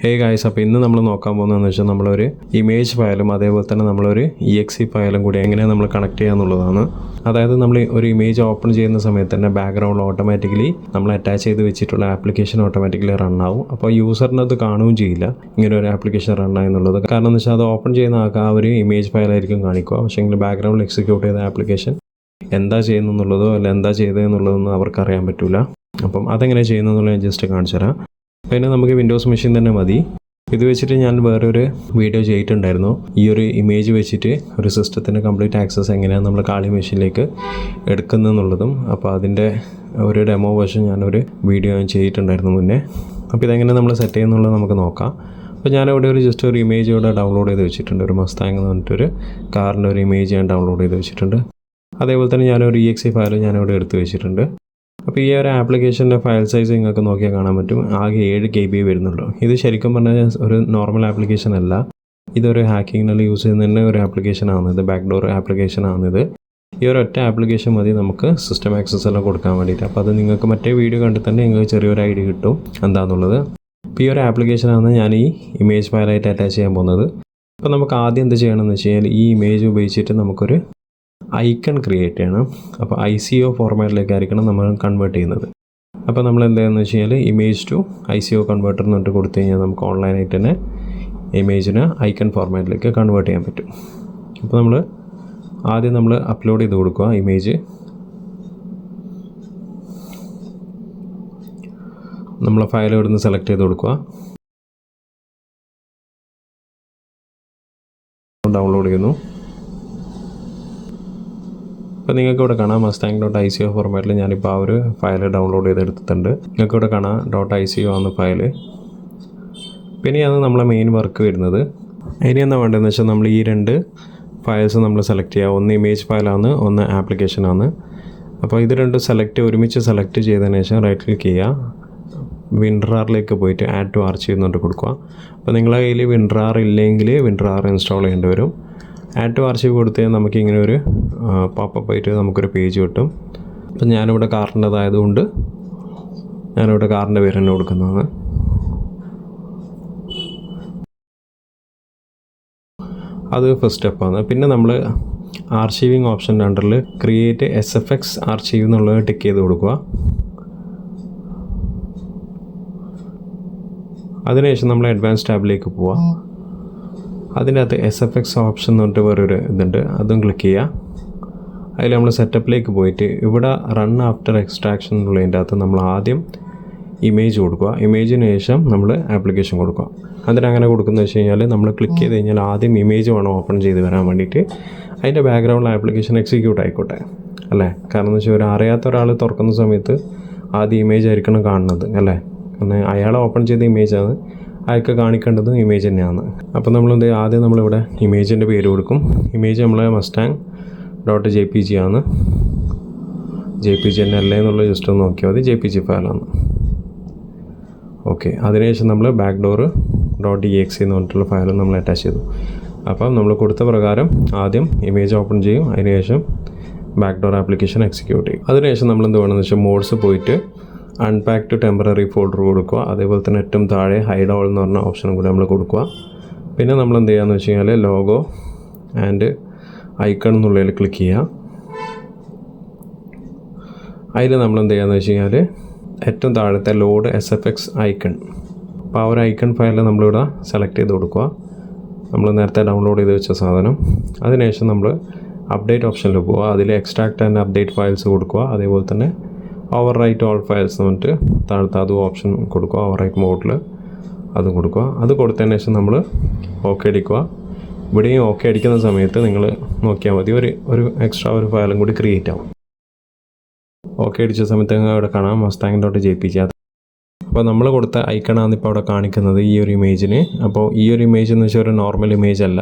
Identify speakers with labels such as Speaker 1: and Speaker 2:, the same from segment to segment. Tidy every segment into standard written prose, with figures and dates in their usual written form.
Speaker 1: Hey guys, അപ്പോൾ ഇന്ന് നമ്മൾ നോക്കാൻ പോകുന്നതെന്ന് വെച്ചാൽ നമ്മളൊരു ഇമേജ് ഫയലും അതേപോലെ തന്നെ നമ്മളൊരു EXE ഫയലും കൂടി എങ്ങനെയാണ് നമ്മൾ കണക്ട് ചെയ്യുക എന്നുള്ളതാണ്. അതായത് നമ്മൾ ഒരു ഇമേജ് ഓപ്പൺ ചെയ്യുന്ന സമയത്ത് തന്നെ ബാക്ക്ഗ്രൗണ്ട് ഓട്ടോമാറ്റിക്കലി നമ്മൾ അറ്റാച്ച് ചെയ്ത് വെച്ചിട്ടുള്ള ആപ്ലിക്കേഷൻ ഓട്ടോമാറ്റിക്കലി റൺ ആവും. അപ്പോൾ യൂസറിന് അത് കാണുകയും ചെയ്യില്ല ഇങ്ങനെ ഒരു ആപ്ലിക്കേഷൻ റൺ ആയി എന്നുള്ളത്. കാരണം എന്ന് വെച്ചാൽ അത് ഓപ്പൺ ചെയ്യുന്ന ആ ഒരു ഇമേജ് ഫയലായിരിക്കും കാണിക്കുക. പക്ഷേ ബാക്ക്ഗ്രൗണ്ടിൽ എക്സിക്യൂട്ട് ചെയ്ത ആപ്ലിക്കേഷൻ എന്താ ചെയ്യുന്നതെന്നുള്ളതോ അല്ല എന്താ ചെയ്തതെന്നുള്ളതൊന്നും അവർക്ക് അറിയാൻ പറ്റില്ല. അപ്പം അതെങ്ങനെ ചെയ്യുന്നതെന്നുള്ളത് ഞാൻ ജസ്റ്റ് കാണിച്ചു തരാം. പിന്നെ നമുക്ക് വിൻഡോസ് മെഷീൻ തന്നെ മതി. ഇത് വെച്ചിട്ട് ഞാൻ വേറൊരു വീഡിയോ ചെയ്തിട്ടുണ്ടായിരുന്നു. ഈ ഒരു ഇമേജ് വെച്ചിട്ട് ഒരു സിസ്റ്റത്തിൻ്റെ കംപ്ലീറ്റ് ആക്സസ് എങ്ങനെയാണ് നമ്മൾ കാളി മെഷീനിലേക്ക് എടുക്കുന്നതെന്നുള്ളതും അപ്പോൾ അതിൻ്റെ ഒരു ഡെമോ വേർഷൻ ഞാനൊരു വീഡിയോ ചെയ്തിട്ടുണ്ടായിരുന്നു മുന്നേ. അപ്പോൾ ഇതെങ്ങനെ നമ്മൾ സെറ്റ് ചെയ്യുന്നുള്ളത് നമുക്ക് നോക്കാം. അപ്പോൾ ഞാനിവിടെ ജസ്റ്റ് ഒരു ഇമേജ് ഇവിടെ ഡൗൺലോഡ് ചെയ്ത് വെച്ചിട്ടുണ്ട്. ഒരു മസ്താങ് എന്ന് പറഞ്ഞിട്ടൊരു കാറിൻ്റെ ഒരു ഇമേജ് ഞാൻ ഡൗൺലോഡ് ചെയ്ത് വെച്ചിട്ടുണ്ട്. അതേപോലെ തന്നെ ഞാനൊരു EXE ഫയൽ ഞാനിവിടെ എടുത്ത് വെച്ചിട്ടുണ്ട്. അപ്പോൾ ഈ ഒരു ആപ്ലിക്കേഷൻ്റെ ഫയൽ സൈസ് നിങ്ങൾക്ക് നോക്കിയാൽ കാണാൻ പറ്റും. ആകെ 7 KB വരുന്നുള്ളൂ. ഇത് ശരിക്കും പറഞ്ഞാൽ ഒരു നോർമൽ ആപ്ലിക്കേഷൻ അല്ല. ഇതൊരു ഹാക്കിങ്ങിനെല്ലാം യൂസ് ചെയ്യുന്ന ഒരു ആപ്ലിക്കേഷനാണ്. ഇത് ബാക്ക്ഡോർ ആപ്ലിക്കേഷനാണിത്. ഈ ഒരു ഒറ്റ ആപ്ലിക്കേഷൻ മതി നമുക്ക് സിസ്റ്റം ആക്സസ് എല്ലാം കൊടുക്കാൻ വേണ്ടിയിട്ട്. അപ്പോൾ അത് നിങ്ങൾക്ക് മറ്റേ വീഡിയോ കണ്ടിട്ട് തന്നെ നിങ്ങൾക്ക് ചെറിയൊരു ഐഡിയ കിട്ടും എന്താണെന്നുള്ളത്. അപ്പോൾ ഈ ഒരു ആപ്ലിക്കേഷനാണ് ഞാൻ ഈ ഇമേജ് ഫയലായിട്ട് അറ്റാച്ച് ചെയ്യാൻ പോകുന്നത്. അപ്പോൾ നമുക്ക് ആദ്യം എന്ത് ചെയ്യണമെന്ന് വെച്ച് കഴിഞ്ഞാൽ ഈ ഇമേജ് ഉപയോഗിച്ചിട്ട് നമുക്കൊരു ഐക്കൺ ക്രിയേറ്റ് ചെയ്യണം. അപ്പോൾ ICO ഫോർമാറ്റിലേക്കായിരിക്കണം നമ്മൾ കൺവേർട്ട് ചെയ്യുന്നത്. അപ്പോൾ നമ്മൾ എന്താണെന്ന് വെച്ച് കഴിഞ്ഞാൽ ഇമേജ് ടു ICO കൺവേർട്ടർ എന്ന് പറഞ്ഞിട്ട് കൊടുത്തു കഴിഞ്ഞാൽ നമുക്ക് ഓൺലൈനായിട്ട് തന്നെ ഇമേജിനെ ഐക്കൺ ഫോർമാറ്റിലേക്ക് കൺവേർട്ട് ചെയ്യാൻ പറ്റും. അപ്പോൾ നമ്മൾ ആദ്യം നമ്മൾ അപ്ലോഡ് ചെയ്ത് കൊടുക്കുക ഇമേജ്. നമ്മളെ ഫയൽ ഇവിടെ നിന്ന് സെലക്ട് ചെയ്ത് കൊടുക്കുക. ഡൗൺലോഡ് ചെയ്യുന്നു. അപ്പോൾ നിങ്ങൾക്ക് ഇവിടെ കാണാം mustang.ico ഫോർമാറ്റിൽ ഞാനിപ്പോൾ ആ ഒരു ഫയൽ ഡൗൺലോഡ് ചെയ്തെടുത്തിട്ടുണ്ട്. നിങ്ങൾക്ക് ഇവിടെ കാണാം .ico ആണ് ഫയൽ. പിന്നെയാണ് നമ്മളെ മെയിൻ വർക്ക് വരുന്നത്. ഇനി എന്താ വേണ്ടതെന്ന് വെച്ചാൽ നമ്മൾ ഈ 2 ഫയൽസ് നമ്മൾ സെലക്ട് ചെയ്യുക. ഒന്ന് ഇമേജ് ഫയലാണ്, ഒന്ന് ആപ്ലിക്കേഷനാണ്. അപ്പോൾ ഇത് രണ്ടും ഒരുമിച്ച് സെലക്ട് ചെയ്തതിന് ശേഷം റൈറ്റ് ക്ലിക്ക് ചെയ്യുക. WinRAR-ലേക്ക് പോയിട്ട് ആഡ് ടു ആർച്ചീവ് എന്നിട്ട് കൊടുക്കുക. അപ്പോൾ നിങ്ങളുടെ കയ്യിൽ WinRAR ഇല്ലെങ്കിൽ WinRAR ഇൻസ്റ്റാൾ ചെയ്യേണ്ടി വരും. ആഡ് ടു ആർച്ചീവ് കൊടുത്ത് നമുക്ക് ഇങ്ങനെ ഒരു പോപ്പപ്പ് ആയിട്ട് നമുക്കൊരു പേജ് കിട്ടും. അപ്പം ഞാനിവിടെ കാറിൻ്റെതായതുകൊണ്ട് ഞാനിവിടെ കാറിൻ്റെ പേര് തന്നെ കൊടുക്കുന്നതാണ്. അത് ഫസ്റ്റ് സ്റ്റെപ്പാണ്. പിന്നെ നമ്മൾ ആർച്ചീവിങ് ഓപ്ഷൻ്റെ അണ്ടറിൽ ക്രിയേറ്റ് SFX ആർച്ചീവ് എന്നുള്ളത് ടിക്ക് ചെയ്ത് കൊടുക്കുക. അതിനുശേഷം നമ്മൾ അഡ്വാൻസ് ടാബിലേക്ക് പോവുക. അതിനകത്ത് SFX ഓപ്ഷൻ എന്ന് പറഞ്ഞിട്ട് വേറൊരു ഇതുണ്ട്, അതും ക്ലിക്ക് ചെയ്യുക. അതിൽ നമ്മൾ സെറ്റപ്പിലേക്ക് പോയിട്ട് ഇവിടെ റൺ ആഫ്റ്റർ എക്സ്ട്രാക്ഷൻ എന്നുള്ളതിൻ്റെ അകത്ത് നമ്മൾ ആദ്യം ഇമേജ് കൊടുക്കുക. ഇമേജിന് ശേഷം നമ്മൾ ആപ്ലിക്കേഷൻ കൊടുക്കുക. അതിനങ്ങനെ കൊടുക്കുന്നത് വെച്ച് കഴിഞ്ഞാൽ നമ്മൾ ക്ലിക്ക് ചെയ്ത് കഴിഞ്ഞാൽ ആദ്യം ഇമേജ് വേണം ഓപ്പൺ ചെയ്ത് വരാൻ വേണ്ടിയിട്ട്. അതിൻ്റെ ബാക്ക്ഗ്രൗണ്ടിൽ ആപ്ലിക്കേഷൻ എക്സിക്യൂട്ട് ആയിക്കോട്ടെ അല്ലേ. കാരണം എന്ന് വെച്ചാൽ അറിയാത്ത ഒരാൾ തുറക്കുന്ന സമയത്ത് ആദ്യം ഇമേജ് ആയിരിക്കണം കാണുന്നത് അല്ലേ. കാരണം അയാൾ ഓപ്പൺ ചെയ്ത ഇമേജാണ്, അയാൾക്ക് കാണിക്കേണ്ടതും ഇമേജ് തന്നെയാണ്. അപ്പോൾ ആദ്യം നമ്മളിവിടെ ഇമേജിൻ്റെ പേര് കൊടുക്കും. ഇമേജ് നമ്മളെ mustang.jpg ആണ്. JPG തന്നെ അല്ലേ എന്നുള്ളത് ജസ്റ്റ് ഒന്ന് നോക്കിയാൽ മതി. JPG ഫയലാണ്. ഓക്കെ, അതിനുശേഷം നമ്മൾ backdoor.exe എന്ന് പറഞ്ഞിട്ടുള്ള ഫയലും നമ്മൾ അറ്റാച്ച് ചെയ്തു. അപ്പം നമ്മൾ കൊടുത്ത പ്രകാരം ആദ്യം ഇമേജ് ഓപ്പൺ ചെയ്യും. അതിനുശേഷം ബാക്ക്ഡോർ ആപ്ലിക്കേഷൻ എക്സിക്യൂട്ട് ചെയ്യും. അതിനുശേഷം നമ്മൾ എന്ത് വേണമെന്ന് വെച്ചാൽ മോഡ്സ് പോയിട്ട് അൺപാക്ഡ് ടെമ്പററി ഫോൾഡർ കൊടുക്കുക. അതേപോലെ തന്നെ ഏറ്റവും താഴെ ഹൈഡ് ഓൾ എന്ന് പറഞ്ഞ ഓപ്ഷനും കൂടി നമ്മൾ കൊടുക്കുക. പിന്നെ നമ്മൾ എന്ത് ചെയ്യാന്ന് വെച്ച് കഴിഞ്ഞാൽ ലോഗോ ആൻഡ് ഐക്കൺ എന്നുള്ളതിൽ ക്ലിക്ക് ചെയ്യുക. അതിൽ നമ്മൾ എന്ത് ചെയ്യാന്ന് വെച്ച് കഴിഞ്ഞാൽ ഏറ്റവും താഴത്തെ ലോഡ് SFX ഐക്കൺ, അപ്പോൾ ആ ഒരു ഐക്കൺ ഫയൽ നമ്മളിവിടെ സെലക്ട് ചെയ്ത് കൊടുക്കുക. നമ്മൾ നേരത്തെ ഡൗൺലോഡ് ചെയ്ത് വെച്ച സാധനം. അതിനുശേഷം നമ്മൾ അപ്ഡേറ്റ് ഓപ്ഷനിൽ പോവുക. അതിൽ എക്സ്ട്രാക്ട് ആൻഡ് അപ്ഡേറ്റ് ഫയൽസ് കൊടുക്കുക. അതേപോലെ തന്നെ ഓവർ റൈറ്റ് ഓൾ ഫയൽസ് എന്ന് പറഞ്ഞിട്ട് താഴത്തെ അതും ഓപ്ഷൻ കൊടുക്കുക. ഓവർ റൈറ്റ് മോഡിൽ അതും കൊടുക്കുക. അത് കൊടുത്തതിന് ശേഷം നമ്മൾ ഓക്കെ അടിക്കുക. ഇവിടെയും ഓക്കെ അടിക്കുന്ന സമയത്ത് നിങ്ങൾ നോക്കിയാൽ മതി ഒരു എക്സ്ട്രാ ഒരു ഫയലും കൂടി ക്രിയേറ്റ് ആവും. ഓക്കെ അടിച്ച സമയത്ത് ഇവിടെ കാണാം mustang.jpg. അപ്പോൾ നമ്മൾ കൊടുത്ത ഐക്കണാണ് ഇപ്പോൾ അവിടെ കാണിക്കുന്നത് ഈ ഒരു ഇമേജിന്. അപ്പോൾ ഈ ഒരു ഇമേജ് എന്ന് വെച്ചാൽ ഒരു നോർമൽ ഇമേജ് അല്ല,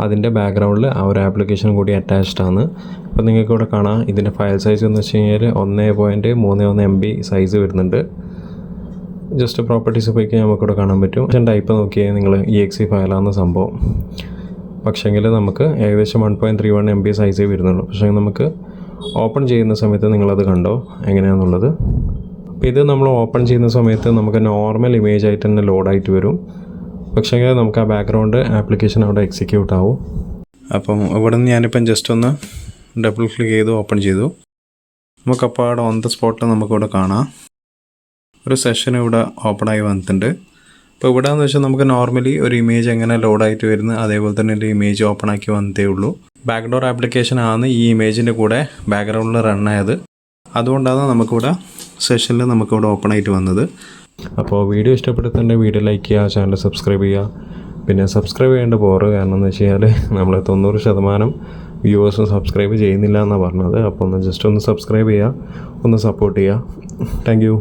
Speaker 1: അതിൻ്റെ ബാക്ക്ഗ്രൗണ്ടിൽ ആ ഒരു ആപ്ലിക്കേഷൻ കൂടി അറ്റാച്ച്ഡ് ആണ്. അപ്പോൾ നിങ്ങൾക്ക് ഇവിടെ കാണാം ഇതിൻ്റെ ഫയൽ സൈസ് എന്ന് വെച്ച് കഴിഞ്ഞാൽ 1.31 MB സൈസ് വരുന്നുണ്ട്. ജസ്റ്റ് പ്രോപ്പർട്ടീസ് പോയി കഴിഞ്ഞാൽ നമുക്കിവിടെ കാണാൻ പറ്റും. ടൈപ്പ് നോക്കിയാൽ നിങ്ങൾ EXE ഫയലാണെന്ന സംഭവം. പക്ഷേങ്കിൽ നമുക്ക് ഏകദേശം 1.31 MB സൈസേ വരുന്നുള്ളൂ. പക്ഷേ നമുക്ക് ഓപ്പൺ ചെയ്യുന്ന സമയത്ത് നിങ്ങളത് കണ്ടോ എങ്ങനെയാണെന്നുള്ളത്. അപ്പോൾ ഇത് നമ്മൾ ഓപ്പൺ ചെയ്യുന്ന സമയത്ത് നമുക്ക് നോർമൽ ഇമേജ് ആയിട്ട് തന്നെ ലോഡായിട്ട് വരും. പക്ഷേ നമുക്ക് ആ ബാക്ക്ഗ്രൗണ്ട് ആപ്ലിക്കേഷൻ അവിടെ എക്സിക്യൂട്ട് ആവും. അപ്പം ഇവിടെ നിന്ന് ഞാനിപ്പം ജസ്റ്റ് ഒന്ന് ഡബിൾ ക്ലിക്ക് ചെയ്ത് ഓപ്പൺ ചെയ്തു. നമുക്കപ്പോൾ അവിടെ ഓൺ ദ സ്പോട്ടിൽ നമുക്കിവിടെ കാണാം ഒരു സെഷൻ ഇവിടെ ഓപ്പൺ ആയി വന്നിട്ടുണ്ട്. അപ്പോൾ ഇവിടെ എന്ന് വെച്ചാൽ നമുക്ക് നോർമലി ഒരു ഇമേജ് എങ്ങനെ ലോഡായിട്ട് വരുന്നത് അതേപോലെ തന്നെ ഒരു ഇമേജ് ഓപ്പൺ ആക്കി വന്നതേ ഉള്ളൂ. ബാക്ക്ഡോർ ആപ്ലിക്കേഷൻ ആണ് ഈ ഇമേജിൻ്റെ കൂടെ ബാക്ക്ഗ്രൗണ്ടിൽ റൺ ആയത്. അതുകൊണ്ടാണ് നമുക്കിവിടെ സെഷനിൽ നമുക്കിവിടെ ഓപ്പൺ ആയിട്ട് വന്നത്. അപ്പോൾ വീഡിയോ ഇഷ്ടപ്പെടുത്തുന്നുണ്ടെങ്കിൽ വീഡിയോ ലൈക്ക് ചെയ്യുക, ചാനൽ സബ്സ്ക്രൈബ് ചെയ്യുക. പിന്നെ സബ്സ്ക്രൈബ് ചെയ്യേണ്ട പോറ് കാരണം എന്ന് വെച്ച് കഴിഞ്ഞാൽ നമ്മൾ 90% വ്യൂവേഴ്സും സബ്സ്ക്രൈബ് ചെയ്യുന്നില്ല എന്നാണ് പറഞ്ഞത്. അപ്പോൾ ഒന്ന് ജസ്റ്റ് ഒന്ന് സബ്സ്ക്രൈബ് ചെയ്യുക, ഒന്ന് സപ്പോർട്ട് ചെയ്യുക. Thank you.